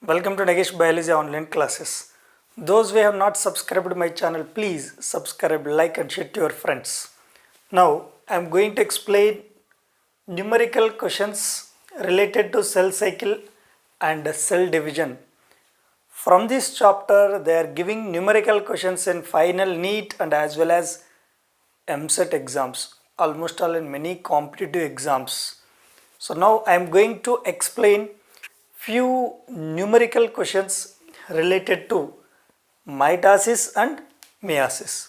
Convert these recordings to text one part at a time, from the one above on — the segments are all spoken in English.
Welcome to Nagesh Biology online classes. Those who have not subscribed to my channel, please subscribe, like and share to your friends. Now I am going to explain numerical questions related to cell cycle and cell division. From this chapter they are giving numerical questions in final NEET and as well as EAMCET exams, almost all in many competitive exams. So now I am going to explain few numerical questions related to mitosis and meiosis.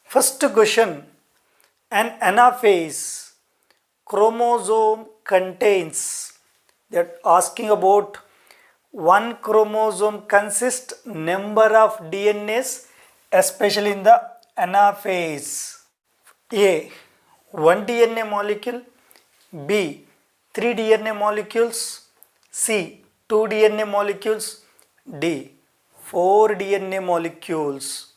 First question, an anaphase chromosome contains, that asking about one chromosome consists number of DNAs, especially in the anaphase. A, 1 DNA molecule, B, 3 DNA molecules, C, 2 DNA molecules, D, 4 DNA molecules.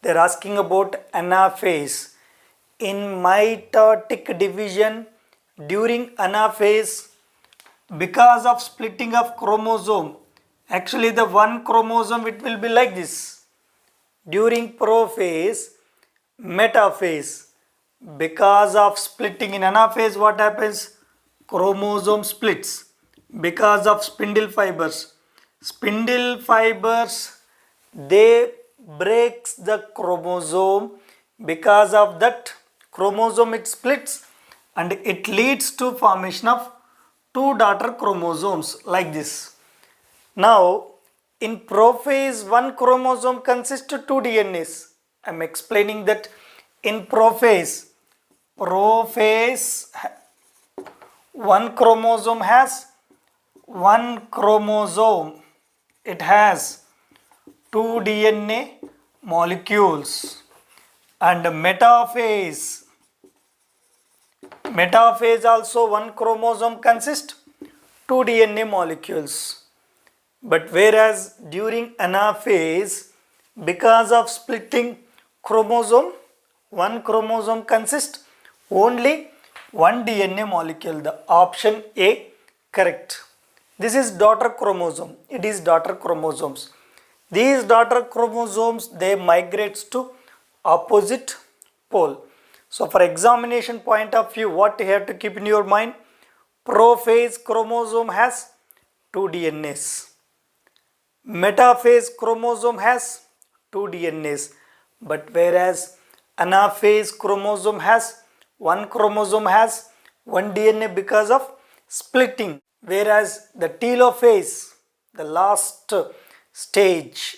They are asking about anaphase. In mitotic division, during anaphase, because of splitting of chromosome, actually the one chromosome it will be like this. During prophase, metaphase, because of splitting in anaphase, what happens? Chromosome splits because of spindle fibers. Spindle fibers, they breaks the chromosome. Because of that chromosome it splits and it leads to formation of two daughter chromosomes like this. Now in prophase, one chromosome consists of 2 DNAs. I am explaining that in prophase, one chromosome has it has 2 DNA molecules. And metaphase also one chromosome consists 2 DNA molecules. But whereas during anaphase, because of splitting chromosome, one chromosome consists only 1 DNA molecule. The option A correct. This is daughter chromosome. It is daughter chromosomes. These daughter chromosomes, they migrate to opposite pole. So for examination point of view, what you have to keep in your mind? Prophase chromosome has 2 DNAs. Metaphase chromosome has 2 DNAs. But whereas anaphase chromosome has one DNA because of splitting. Whereas the telophase, the last stage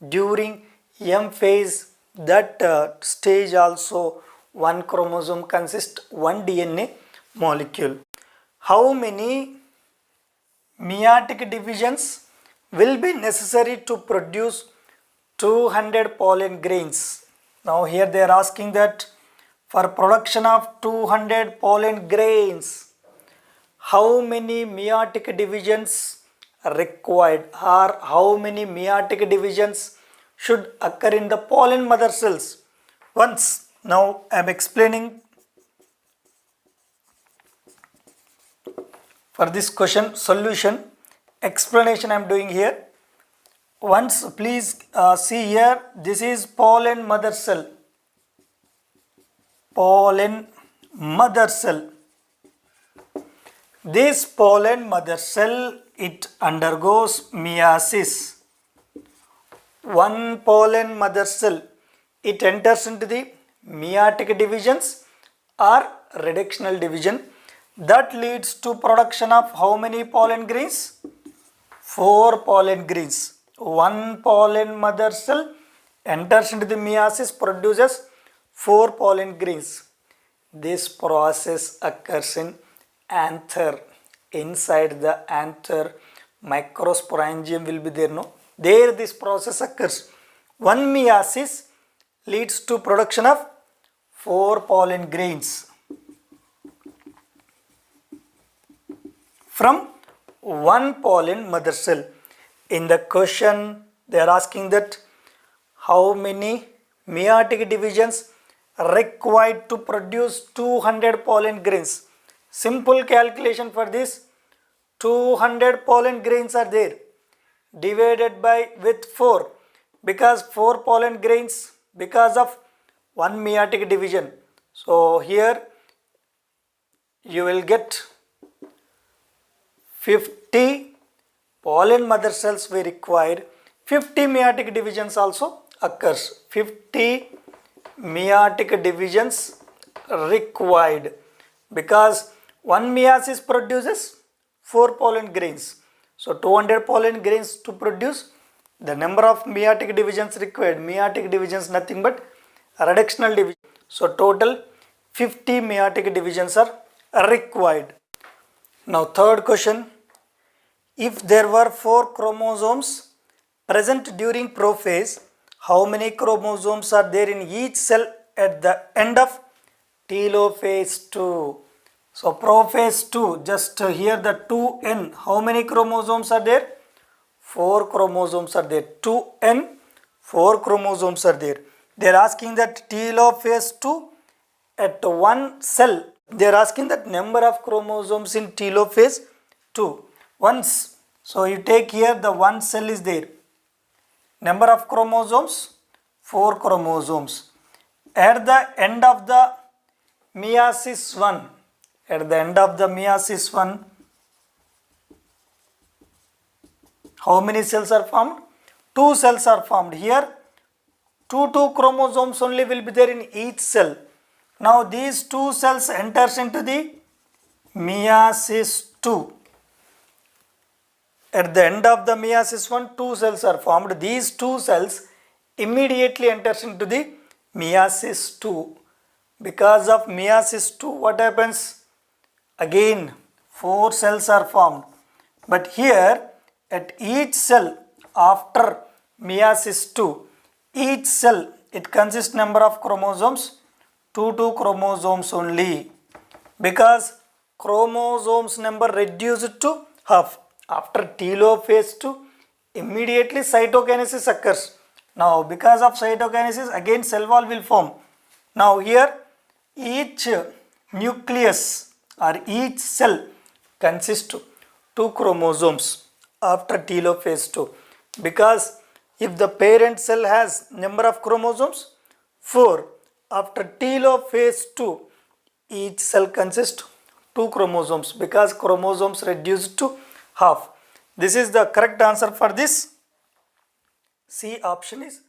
during M phase, that stage also one chromosome consists 1 DNA molecule. How many meiotic divisions will be necessary to produce 200 pollen grains? Now here they are asking that for production of 200 pollen grains, how many meiotic divisions are required, or how many meiotic divisions should occur in the pollen mother cells? Now I am explaining for this question solution, explanation I am doing here. Once please see here, this is pollen mother cell. This pollen mother cell, it undergoes meiosis. One pollen mother cell, it enters into the meiotic divisions or reductional division. That leads to production of how many pollen grains? 4 pollen grains. One pollen mother cell enters into the meiosis, produces 4 pollen grains. This process occurs in anther. Inside the anther, microsporangium will be there, no? There this process occurs. One meiosis leads to production of 4 pollen grains from one pollen mother cell. In the question they are asking that how many meiotic divisions required to produce 200 pollen grains. Simple calculation for this, 200 pollen grains are there, divided by with 4, because 4 pollen grains because of one meiotic division. So here you will get 50 pollen mother cells we require. 50 meiotic divisions also occurs. 50 meiotic divisions required, because one meiosis produces 4 pollen grains. So 200 pollen grains to produce, the number of meiotic divisions required. Meiotic divisions nothing but reductional division. So total 50 meiotic divisions are required. Now third question, if there were 4 chromosomes present during prophase, how many chromosomes are there in each cell at the end of telophase 2? So prophase 2, just here the 2n, how many chromosomes are there? 4 chromosomes are there. 2n, 4 chromosomes are there. They are asking that telophase 2 at one cell. They are asking that number of chromosomes in telophase 2. Once, so you take here the one cell is there. Number of chromosomes, 4 chromosomes. At the end of the meiosis 1, at the end of the meiosis 1, how many cells are formed? 2 cells are formed. Here 2 chromosomes only will be there in each cell. Now these 2 cells enters into the meiosis 2. At the end of the meiosis 1, 2 cells are formed. These 2 cells immediately enters into the meiosis 2. Because of meiosis 2, what happens? Again 4 cells are formed. But here at each cell after meiosis 2, each cell it consists number of chromosomes, 2 chromosomes only, because chromosomes number reduced to half. After telophase 2, immediately cytokinesis occurs. Now because of cytokinesis, again cell wall will form. Now here each nucleus or each cell consists 2 chromosomes after telophase 2, because if the parent cell has number of chromosomes 4, after telophase 2 each cell consists 2 chromosomes, because chromosomes reduced to half. This is the correct answer for this. C option is